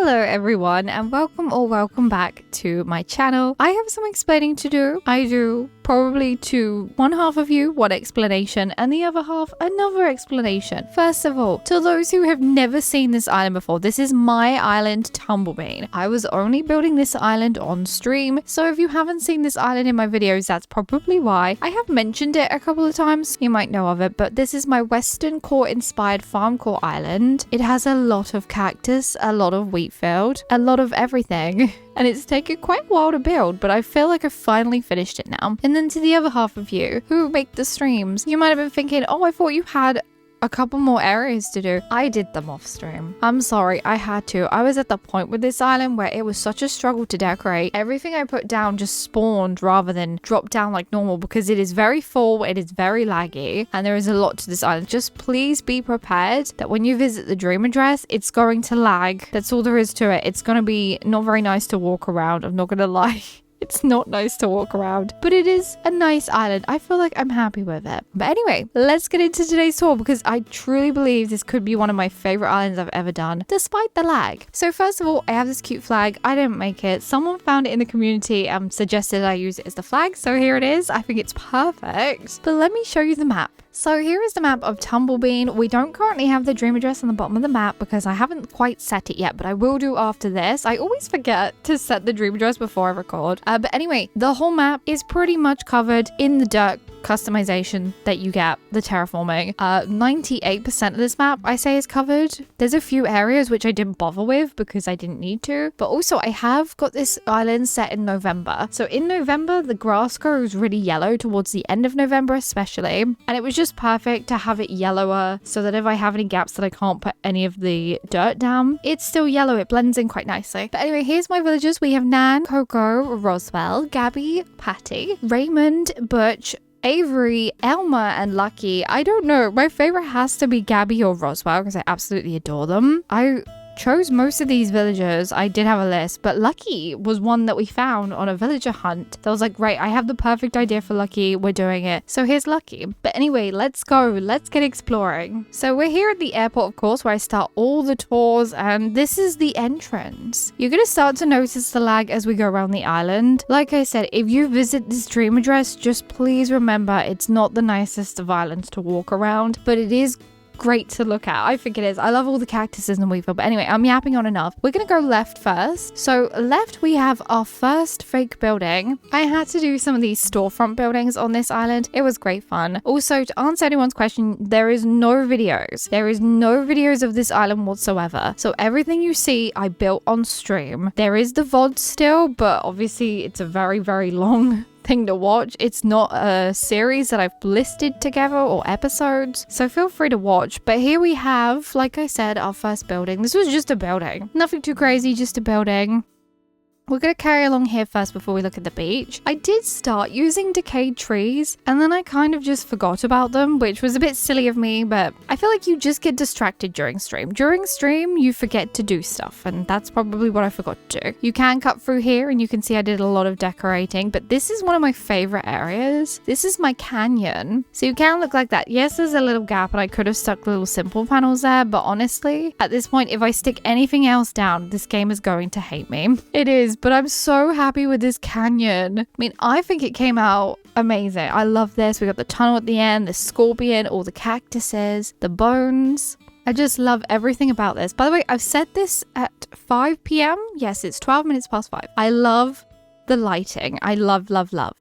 Hello everyone and welcome back to my channel. I have some explaining to do. I do probably to one half of you one explanation and the other half another explanation. First of all, to those who have never seen this island before, this is my island, Tumblebean. I was only building this island on stream, so if you haven't seen this island in my videos, that's probably why. I have mentioned it a couple of times, you might know of it, but this is my Westerncore inspired Farmcore island. It has a lot of cactus, a lot of wheat field, a lot of everything. And it's taken quite a while to build, but I feel like I finally finished it now. And then to the other half of you who make the streams, you might have been thinking, oh, I thought you had a couple more areas to do. I did them off stream. I'm sorry, I had to. I was at the point with this island where it was such a struggle to decorate. Everything I put down just spawned rather than drop down like normal because it is very full, it is very laggy, and there is a lot to this island. Just please be prepared that when you visit the dream address, it's going to lag. That's all there is to it. It's going to be not very nice to walk around. I'm not going to lie. It's not nice to walk around, but it is a nice island. I feel like I'm happy with it. But anyway, let's get into today's tour because I truly believe this could be one of my favorite islands I've ever done, despite the lag. So first of all, I have this cute flag. I didn't make it. Someone found it in the community and suggested I use it as the flag. So here it is. I think it's perfect. But let me show you the map. So here is the map of Tumblebean. We don't currently have the dream address on the bottom of the map because I haven't quite set it yet, but I will do after this. I always forget to set the dream address before I record. But anyway, the whole map is pretty much covered in the dirt customization that you get, the terraforming. 98% of this map I say is covered. There's a few areas which I didn't bother with because I didn't need to, but also I have got this island set in November. So in November, the grass grows really yellow towards the end of November especially, and it was just perfect to have it yellower so that if I have any gaps that I can't put any of the dirt down, it's still yellow. It blends in quite nicely. But anyway, here's my villagers. We have Nan, Coco, Roswell, Gabby, Patty, Raymond, Butch, Avery, Elmer, and Lucky. I don't know. My favorite has to be Gabby or Roswell because I absolutely adore them. I chose most of these villagers. I did have a list, but Lucky was one that we found on a villager hunt. That was like, great, I have the perfect idea for Lucky. We're doing it. So here's Lucky. But anyway, let's go. Let's get exploring. So we're here at the airport, of course, where I start all the tours, and this is the entrance. You're going to start to notice the lag as we go around the island. Like I said, if you visit this dream address, just please remember it's not the nicest of islands to walk around, but it is great to look at. I think it is. I love all the cactuses and wheat field. But anyway, I'm yapping on enough. We're gonna go left first. So left we have our first fake building. I had to do some of these storefront buildings on this island. It was great fun. Also, to answer anyone's question, there is no videos. There is no videos of this island whatsoever. So everything you see I built on stream. There is the VOD still, but obviously it's a very, very long thing to watch. It's not a series that I've listed together or episodes, so feel free to watch. But here we have, like I said, our first building. This was just a building. Nothing too crazy, just a building. We're going to carry along here first before we look at the beach. I did start using decayed trees and then I kind of just forgot about them, which was a bit silly of me, but I feel like you just get distracted during stream. During stream, you forget to do stuff, and that's probably what I forgot to do. You can cut through here and you can see I did a lot of decorating, but this is one of my favorite areas. This is my canyon. So you can look like that. Yes, there's a little gap and I could have stuck little simple panels there, but honestly, at this point, if I stick anything else down, this game is going to hate me. It is. But I'm so happy with this canyon. I mean, I think it came out amazing. I love this. We got the tunnel at the end, the scorpion, all the cactuses, the bones. I just love everything about this. By the way, I've set this at 5 p.m. Yes, it's 12 minutes past 5. I love the lighting. I love, love, love.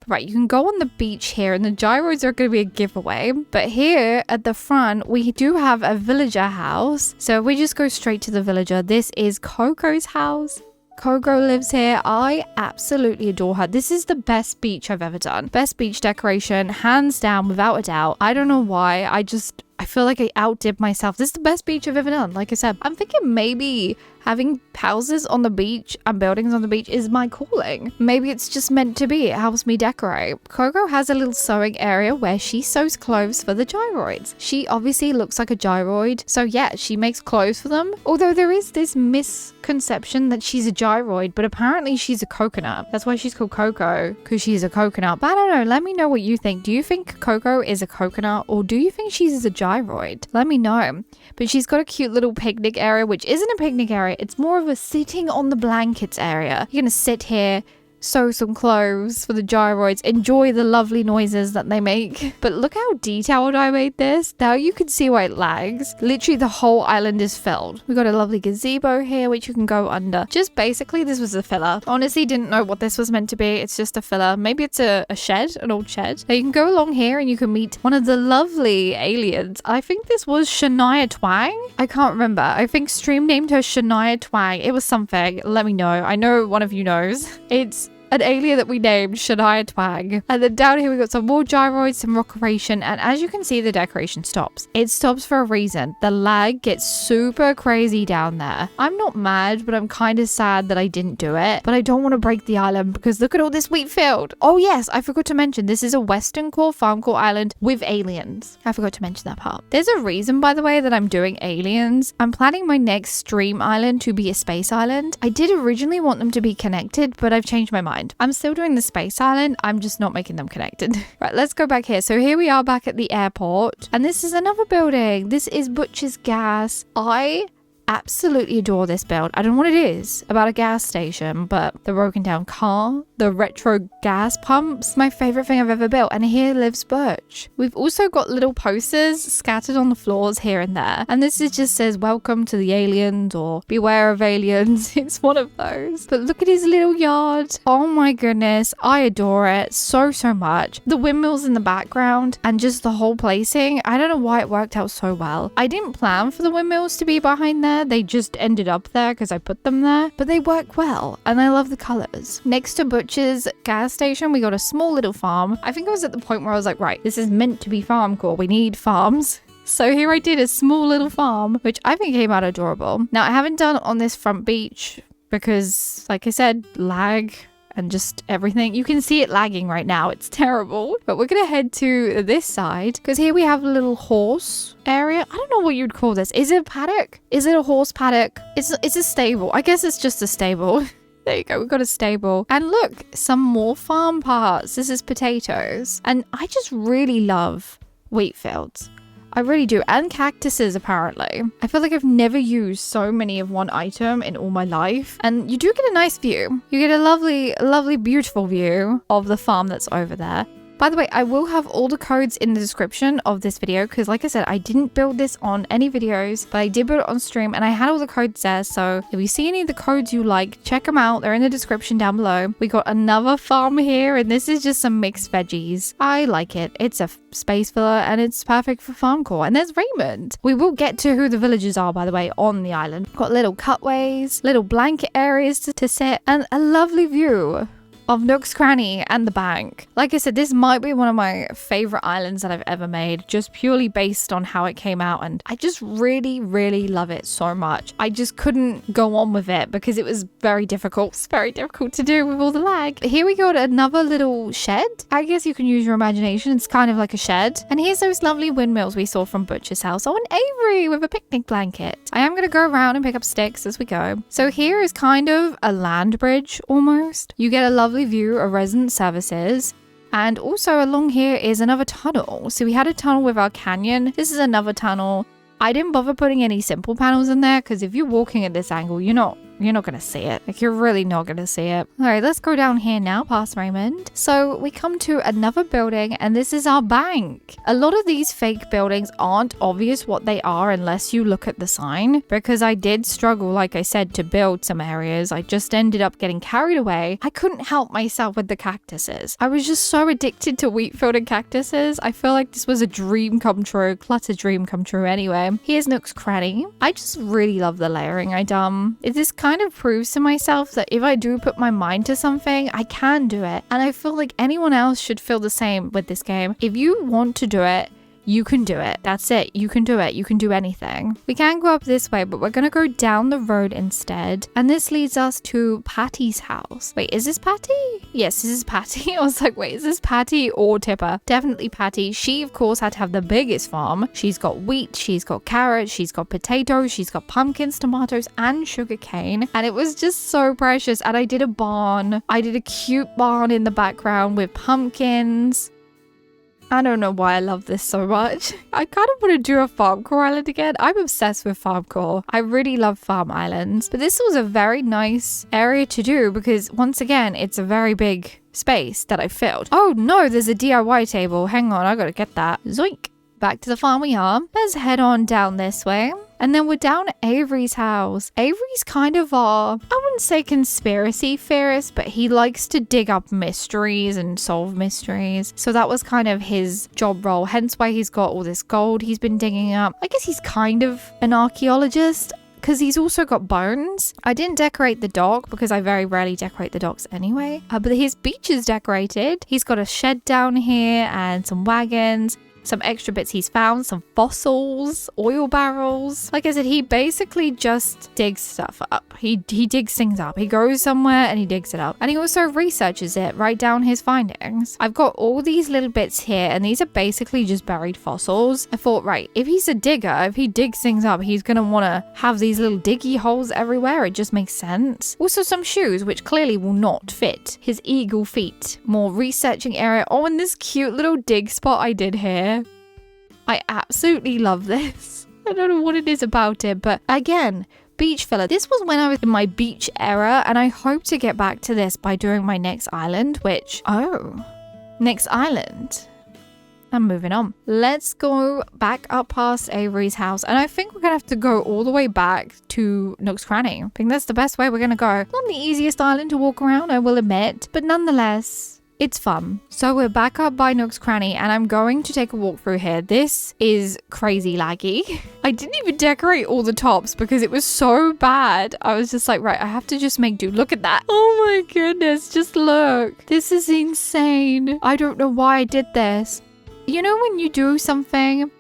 Right, you can go on the beach here and the gyros are going to be a giveaway. But here at the front, we do have a villager house. So if we just go straight to the villager, this is Coco's house. Coco lives here. I absolutely adore her. This is the best beach I've ever done. Best beach decoration, hands down, without a doubt. I don't know why. I feel like I outdid myself. This is the best beach I've ever done. Like I said, I'm thinking maybe having houses on the beach and buildings on the beach is my calling. Maybe it's just meant to be. It helps me decorate. Coco has a little sewing area where she sews clothes for the gyroids. She obviously looks like a gyroid, so yeah, she makes clothes for them. Although there is this misconception that she's a gyroid, but apparently she's a coconut. That's why she's called Coco, because she's a coconut. But I don't know, let me know what you think. Do you think Coco is a coconut, or do you think she's a gyroid? Let me know. But she's got a cute little picnic area, which isn't a picnic area, It's more of a sitting on the blankets area. You're gonna sit here, sew some clothes for the gyroids, enjoy the lovely noises that they make. But look how detailed I made this. Now you can see why it lags. Literally the whole island is filled. We got a lovely gazebo here which you can go under. Just basically this was a filler. Honestly didn't know what this was meant to be. It's just a filler. Maybe it's a shed, an old shed. Now you can go along here and you can meet one of the lovely aliens. I think this was Shania Twang. I can't remember. I think Stream named her Shania Twang. It was something. Let me know. I know one of you knows. It's an alien that we named Shania Twang. And then down here we got some more gyroids, some rockration, and as you can see the decoration stops. It stops for a reason. The lag gets super crazy down there. I'm not mad, but I'm kind of sad that I didn't do it. But I don't want to break the island because look at all this wheat field. Oh yes, I forgot to mention this is a Westerncore Farmcore island with aliens. I forgot to mention that part. There's a reason, by the way, that I'm doing aliens. I'm planning my next stream island to be a space island. I did originally want them to be connected, but I've changed my mind. I'm still doing the space island. I'm just not making them connected. Right, let's go back here. So here we are back at the airport. And this is another building. This is Butcher's Gas. I absolutely adore this build. I don't know what it is about a gas station, but the broken down car, the retro gas pumps, my favorite thing I've ever built. And here lives Butch. We've also got little posters scattered on the floors here and there. And this is just says, welcome to the aliens or beware of aliens. It's one of those. But look at his little yard. Oh my goodness. I adore it so much. The windmills in the background and just the whole placing. I don't know why it worked out so well. I didn't plan for the windmills to be behind there. They just ended up there because I put them there, but they work well and I love the colors. Next to Butcher's gas station, we got a small little farm. I think I was at the point where I was like, right, this is meant to be Farmcore. We need farms. So here I did a small little farm, which I think came out adorable. Now I haven't done on this front beach because, like I said, lag and just everything. You can see it lagging right now. It's terrible. But we're going to head to this side because here we have a little horse area. I don't know what you'd call this. Is it a paddock? Is it a horse paddock? It's a stable. I guess it's just a stable. There you go. We've got a stable. And look, some more farm parts. This is potatoes. And I just really love wheat fields. I really do. And cactuses, apparently. I feel like I've never used so many of one item in all my life. And you do get a nice view. You get a lovely, beautiful view of the farm that's over there. By the way, I will have all the codes in the description of this video because, like I said, I didn't build this on any videos, but I did build it on stream and I had all the codes there. So if you see any of the codes you like, check them out. They're in the description down below. We got another farm here and this is just some mixed veggies. I like it. It's a space filler and it's perfect for Farmcore. And there's Raymond. We will get to who the villagers are, by the way, on the island. Got little cutways, little blanket areas to sit, and a lovely view of Nook's Cranny and the bank. Like I said, this might be one of my favorite islands that I've ever made, just purely based on how it came out. And I just really love it so much. I just couldn't go on with it because it was very difficult. It's very difficult to do with all the lag. Here we got another little shed. I guess you can use your imagination. It's kind of like a shed. And here's those lovely windmills we saw from Butcher's house. Oh, and Avery with a picnic blanket. I am going to go around and pick up sticks as we go. So here is kind of a land bridge almost. You get a lovely view of resident services, and also along here is another tunnel. So we had a tunnel with our canyon. This is another tunnel. I didn't bother putting any simple panels in there because if you're walking at this angle, you're not gonna see it. Like, you're really not gonna see it. All right, let's go down here now past Raymond. So we come to another building and this is our bank. A lot of these fake buildings aren't obvious what they are unless you look at the sign, because I did struggle, like I said, to build some areas. I just ended up getting carried away. I couldn't help myself with the cactuses. I was just so addicted to wheat field and cactuses. I feel like this was a dream come true. Clutter's dream come true anyway. Here's Nook's Cranny. I just really love the layering I done. This kind of proves to myself that if I do put my mind to something, I can do it. And I feel like anyone else should feel the same with this game. If you want to do it, you can do it. That's it. You can do it. You can do anything. We can go up this way, but we're going to go down the road instead. And this leads us to Patty's house. Wait, is this Patty? Yes, this is Patty. I was like, wait, is this Patty or Tipper? Definitely Patty. She, of course, had to have the biggest farm. She's got wheat, she's got carrots, she's got potatoes, she's got pumpkins, tomatoes, and sugarcane. And it was just so precious. And I did a barn. I did a cute barn in the background with pumpkins. I don't know why I love this so much. I kind of want to do a Farmcore island again. I'm obsessed with Farmcore. I really love farm islands. But this was a very nice area to do because once again, it's a very big space that I filled. Oh no, there's a DIY table. Hang on, I gotta get that. Zoink. Back to the farm we are. Let's head on down this way. And then we're down at Avery's house. Avery's kind of I wouldn't say conspiracy theorist, but he likes to dig up mysteries and solve mysteries. So that was kind of his job role, hence why he's got all this gold he's been digging up. I guess he's kind of an archaeologist, because he's also got bones. I didn't decorate the dock because I very rarely decorate the docks anyway. But his beach is decorated. He's got a shed down here and some wagons. Some extra bits he's found, some fossils, oil barrels. Like I said, he basically just digs stuff up. He digs things up. He goes somewhere and he digs it up. And he also researches it, write down his findings. I've got all these little bits here and these are basically just buried fossils. I thought, right, if he's a digger, if he digs things up, he's going to want to have these little diggy holes everywhere. It just makes sense. Also some shoes, which clearly will not fit his eagle feet. More researching area. Oh, and this cute little dig spot I did here. I absolutely love this. I don't know what it is about it, but again, beach filler. This was when I was in my beach era, and I hope to get back to this by doing my next island, which, next island. I'm moving on. Let's go back up past Avery's house, and I think we're gonna have to go all the way back to Nook's Cranny. I think that's the best way we're gonna go. Not the easiest island to walk around, I will admit, but nonetheless, it's fun. So we're back up by Nook's Cranny and I'm going to take a walk through here. This is crazy laggy. I didn't even decorate all the tops because it was so bad. I was just like, right, I have to just make do. Look at that. Oh my goodness, just look. This is insane. I don't know why I did this. You know when you do something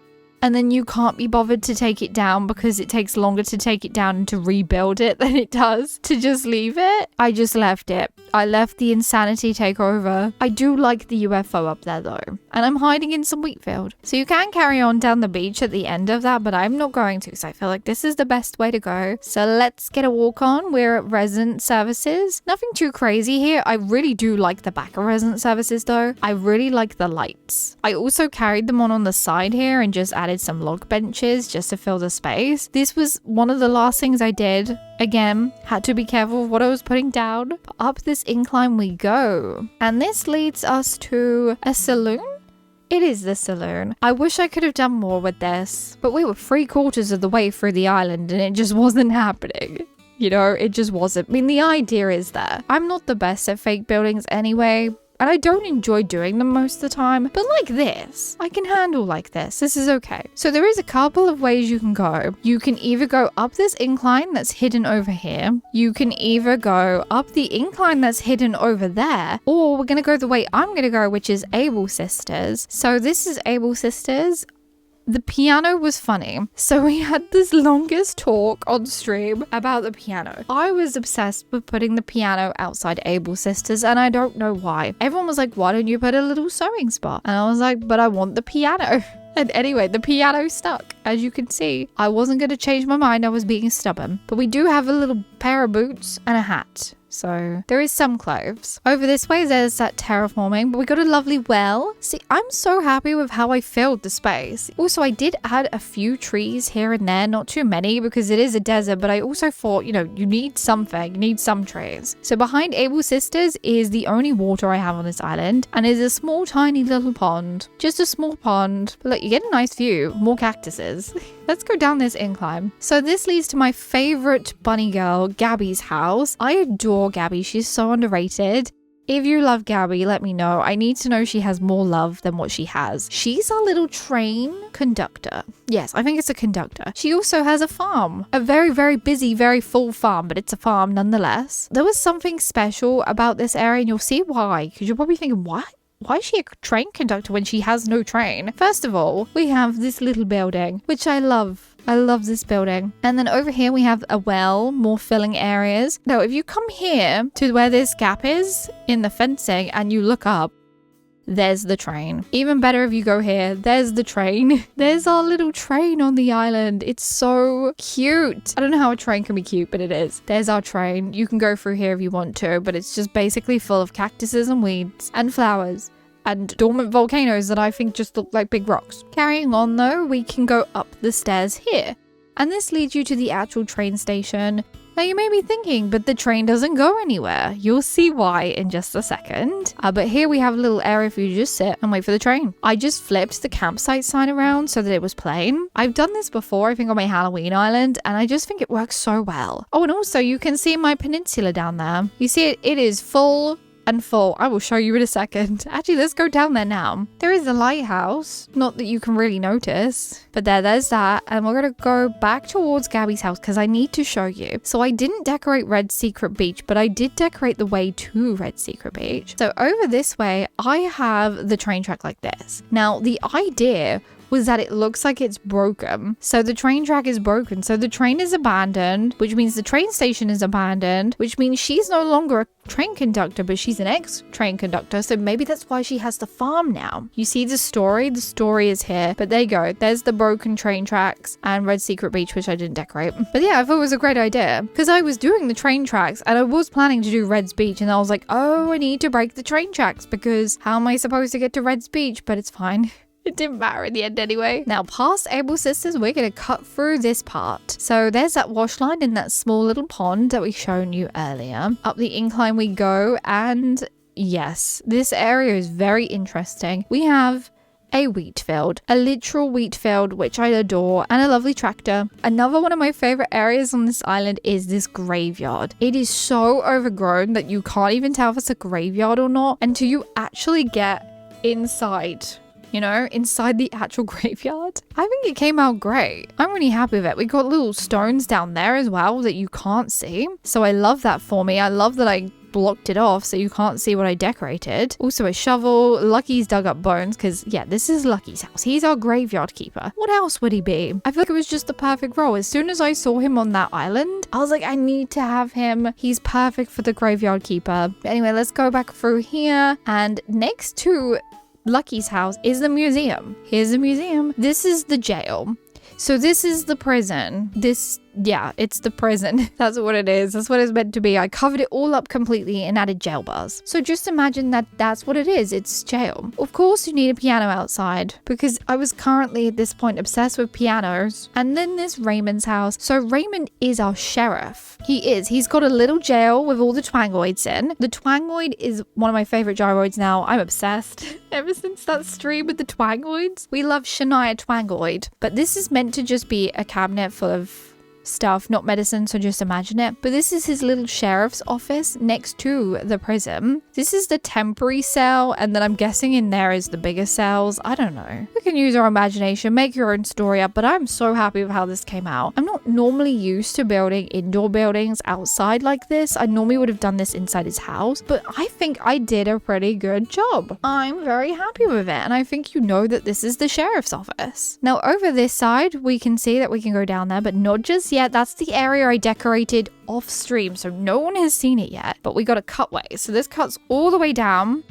and then you can't be bothered to take it down because it takes longer to take it down and to rebuild it than it does to just leave it? I just left it. I left the insanity take over. I do like the UFO up there though. And I'm hiding in some wheat field. So you can carry on down the beach at the end of that, but I'm not going to because I feel like this is the best way to go. So let's get a walk on. We're at Resident Services. Nothing too crazy here. I really do like the back of Resident Services though. I really like the lights. I also carried them on the side here and just added some log benches just to fill the space. This was one of the last things I did. Again, had to be careful of what I was putting down. But up this incline we go. And this leads us to a saloon? It is the saloon. I wish I could have done more with this, but we were 3/4 of the way through the island and it just wasn't happening. You know, it just wasn't. I mean, the idea is there. I'm not the best at fake buildings anyway, and I don't enjoy doing them most of the time, but like this, I can handle like this. This is okay. So there is a couple of ways you can go. You can either go up this incline that's hidden over here. You can either go up the incline that's hidden over there, or we're going to go the way I'm going to go, which is Able Sisters. So this is Able Sisters. The piano was funny. So we had this longest talk on stream about the piano. I was obsessed with putting the piano outside Able Sisters and I don't know why. Everyone was like, why don't you put a little sewing spot? And I was like, but I want the piano. And anyway, the piano stuck. As you can see, I wasn't going to change my mind. I was being stubborn. But we do have a little pair of boots and a hat. So there is some clothes. Over this way, there's that terraforming, but we got a lovely well. See, I'm so happy with how I filled the space. Also, I did add a few trees here and there, not too many because it is a desert, but I also thought, you know, you need something, you need some trees. So behind Able Sisters is the only water I have on this island, and it's a small, tiny little pond. Just a small pond, but look, you get a nice view, more cactuses. Let's go down this incline. So this leads to my favorite bunny girl, Gabby's house. I adore Gabby. She's so underrated. If you love Gabby, let me know. I need to know she has more love than what she has. She's our little train conductor. Yes, I think it's a conductor. She also has a farm. A very, very busy, very full farm, but it's a farm nonetheless. There was something special about this area, and you'll see why. Because you're probably thinking, what? Why is she a train conductor when she has no train? First of all, we have this little building, which I love. I love this building. And then over here we have a well, more filling areas. Now, if you come here to where this gap is in the fencing and you look up, there's the train. Even better if you go here, there's the train. There's our little train on the island. It's so cute. I don't know how a train can be cute, but it is. There's our train. You can go through here if you want to, but it's just basically full of cactuses and weeds and flowers and dormant volcanoes that I think just look like big rocks. Carrying on though, we can go up the stairs here. And this leads you to the actual train station. Now you may be thinking, but the train doesn't go anywhere. You'll see why in just a second. But here we have a little area for you to just sit and wait for the train. I just flipped the campsite sign around so that it was plain. I've done this before, I think on my Halloween island, and I just think it works so well. Oh, and also you can see my peninsula down there. You see it is full and full. I will show you in a second. Actually, let's go down there now. There is a lighthouse. Not that you can really notice, but there's that. And we're gonna go back towards Gabby's house because I need to show you. So I didn't decorate Red Secret Beach, but I did decorate the way to Red Secret Beach. So over this way, I have the train track like this. Now, the idea was that it looks like it's broken. So the train track is broken. So the train is abandoned, which means the train station is abandoned, which means she's no longer a train conductor, but she's an ex-train conductor. So maybe that's why she has the farm now. You see the story? The story is here. But there you go. There's the broken train tracks and Red Secret Beach, which I didn't decorate. But yeah, I thought it was a great idea because I was doing the train tracks and I was planning to do Red's Beach. And I was like, oh, I need to break the train tracks because how am I supposed to get to Red's Beach? But it's fine. It didn't matter in the end anyway. Now, past Able Sisters, we're going to cut through this part. So there's that wash line in that small little pond that we shown you earlier. Up the incline we go, and yes, this area is very interesting. We have a wheat field, a literal wheat field, which I adore, and a lovely tractor. Another one of my favorite areas on this island is this graveyard. It is so overgrown that you can't even tell if it's a graveyard or not until you actually get inside. You know, inside the actual graveyard. I think it came out great. I'm really happy with it. We got little stones down there as well that you can't see. So I love that for me. I love that I blocked it off so you can't see what I decorated. Also a shovel. Lucky's dug up bones because, yeah, this is Lucky's house. He's our graveyard keeper. What else would he be? I feel like it was just the perfect role. As soon as I saw him on that island, I was like, I need to have him. He's perfect for the graveyard keeper. But anyway, let's go back through here. And next to Lucky's house is the museum. Here's the museum. This is the jail. So this is the prison. Yeah, it's the prison. That's what it is. That's what it's meant to be. I covered it all up completely and added jail bars. So just imagine that that's what it is. It's jail. Of course, you need a piano outside because I was currently at this point obsessed with pianos. And then there's Raymond's house. So Raymond is our sheriff. He is. He's got a little jail with all the twangoids in. The twangoid is one of my favorite gyroids now. I'm obsessed. Ever since that stream with the twangoids, we love Shania Twangoid. But this is meant to just be a cabinet full of stuff, not medicine, so just imagine it. But this is his little sheriff's office next to the prison. This is the temporary cell, and then I'm guessing in there is the bigger cells. I don't know. We can use our imagination, make your own story up, but I'm so happy with how this came out. I'm not normally used to building indoor buildings outside like this. I normally would have done this inside his house, but I think I did a pretty good job. I'm very happy with it, and I think you know that this is the sheriff's office. Now over this side, we can see that we can go down there, but not just yet. That's the area I decorated off stream, so no one has seen it yet, but we got a cutway. So this cuts all the way down,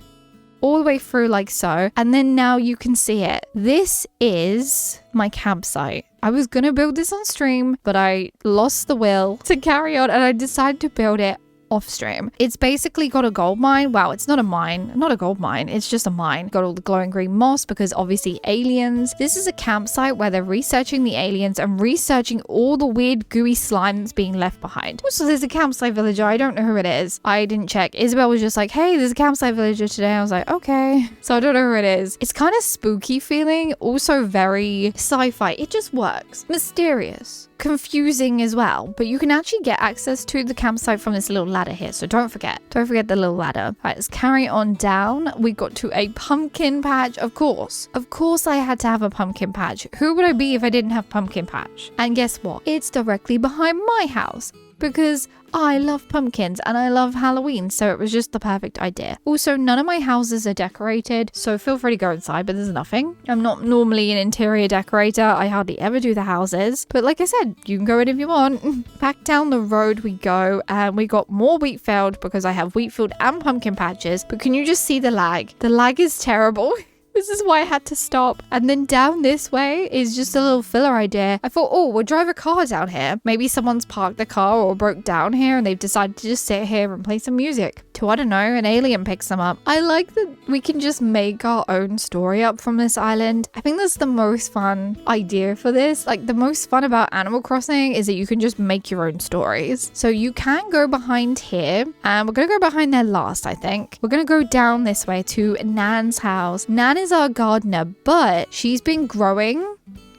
all the way through like so, and then now you can see it. This is my campsite. I was gonna build this on stream, but I lost the will to carry on and I decided to build it off stream. It's basically got a gold mine. Wow, it's not a mine, not a gold mine, it's just a mine. Got all the glowing green moss because obviously aliens. This is a campsite where they're researching the aliens and researching all the weird gooey slime that's being left behind. Also, there's a campsite villager. I don't know who it is. I didn't check. Isabel was just like, hey, there's a campsite villager today. I was like, okay. So I don't know who it is. It's kind of spooky feeling, also very sci-fi. It just works. Mysterious. Confusing as well, but you can actually get access to the campsite from this little ladder here, so don't forget the little ladder. All right, let's carry on down. We got to a pumpkin patch. Of course I had to have a pumpkin patch. Who would I be if I didn't have pumpkin patch? And guess what, it's directly behind my house because I love pumpkins and I love Halloween, so it was just the perfect idea. Also, none of my houses are decorated, so feel free to go inside, but there's nothing. I'm not normally an interior decorator. I hardly ever do the houses, but like I said, you can go in if you want. Back down the road we go, and we got more wheat field because I have wheat field and pumpkin patches, but can you just see the lag? The lag is terrible. This is why I had to stop. And then down this way is just a little filler idea. I thought, oh, we'll drive a car down here. Maybe someone's parked the car or broke down here and they've decided to just sit here and play some music. To, I don't know, an alien picks them up. I like that we can just make our own story up from this island. I think that's the most fun idea for this. Like, the most fun about Animal Crossing is that you can just make your own stories. So you can go behind here, and we're gonna go behind there last, I think. We're gonna go down this way to Nan's house. Nan is our gardener, but she's been growing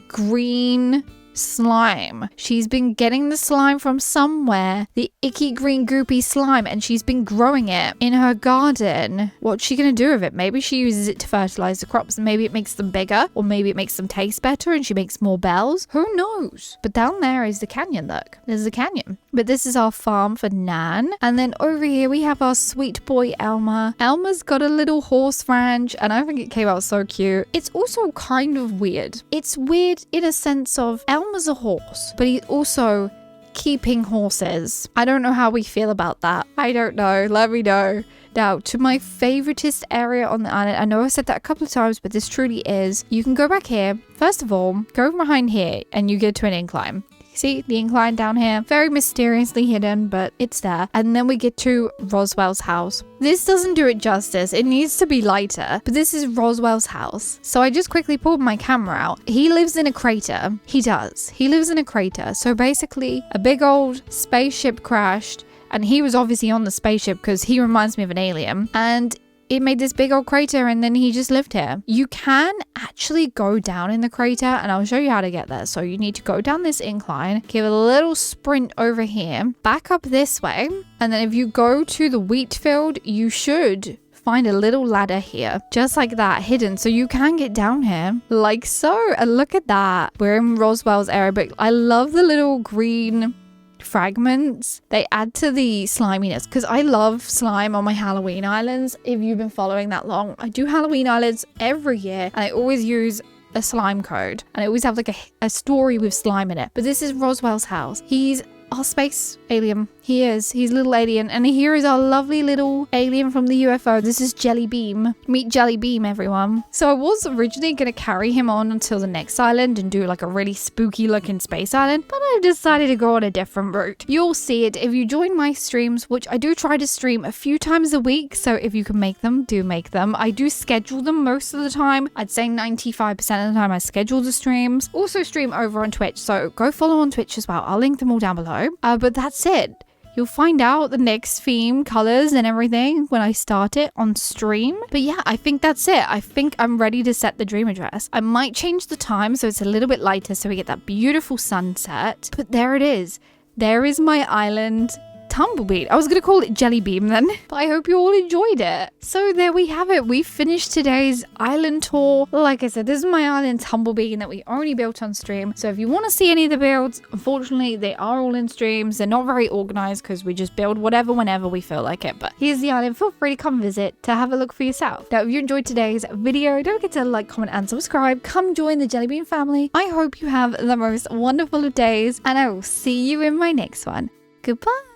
green slime. She's been getting the slime from somewhere, the icky green goopy slime, and she's been growing it in her garden. What's she gonna do with it? Maybe she uses it to fertilize the crops and maybe it makes them bigger, or maybe it makes them taste better and she makes more bells. Who knows? But down there is the canyon. Look, there's a canyon. But this is our farm for Nan. And then over here we have our sweet boy Elmer. Elmer's got a little horse ranch and I think it came out so cute. It's also kind of weird. It's weird in a sense of Elmer's a horse, but he's also keeping horses. I don't know how we feel about that. I don't know. Let me know. Now, to my favoritist area on the island, I know I've said that a couple of times, but this truly is. You can go back here. First of all, go behind here and you get to an incline. See the incline down here? Very mysteriously hidden, but it's there. And then we get to Roswell's house. This doesn't do it justice. It needs to be lighter, but this is Roswell's house. So I just quickly pulled my camera out. He lives in a crater. He does. He lives in a crater. So basically, a big old spaceship crashed, and he was obviously on the spaceship because he reminds me of an alien. And it made this big old crater and then he just lived here. You can actually go down in the crater and I'll show you how to get there. So you need to go down this incline, give it a little sprint over here, back up this way. And then if you go to the wheat field, you should find a little ladder here, just like that, hidden. So you can get down here like so. And look at that. We're in Roswell's area, but I love the little green fragments they add to the sliminess because I love slime on my Halloween islands. If you've been following that long, I do Halloween islands every year and I always use a slime code and I always have like a story with slime in it. But this is Roswell's house. He's our space alien. He's a little alien. And here is our lovely little alien from the UFO. This is Jelly Beam. Meet Jelly Beam, everyone. So I was originally going to carry him on until the next island and do like a really spooky looking space island, but I've decided to go on a different route. You'll see it if you join my streams, which I do try to stream a few times a week. So if you can make them, do make them. I do schedule them most of the time. I'd say 95% of the time I schedule the streams. Also stream over on Twitch. So go follow on Twitch as well. I'll link them all down below. But that's it. You'll find out the next theme, colors and everything when I start it on stream. But yeah, I think that's it. I think I'm ready to set the dream address. I might change the time so it's a little bit lighter so we get that beautiful sunset. But there it is. There is my island. Tumblebean. I was going to call it Jelly Beam then, but I hope you all enjoyed it. So there we have it. We finished today's island tour. Like I said, this is my island Tumblebean that we already built on stream. So if you want to see any of the builds, unfortunately, they are all in streams. They're not very organized because we just build whatever whenever we feel like it. But here's the island. Feel free to come visit to have a look for yourself. Now, if you enjoyed today's video, don't forget to like, comment, and subscribe. Come join the Jelly Bean family. I hope you have the most wonderful of days, and I will see you in my next one. Goodbye.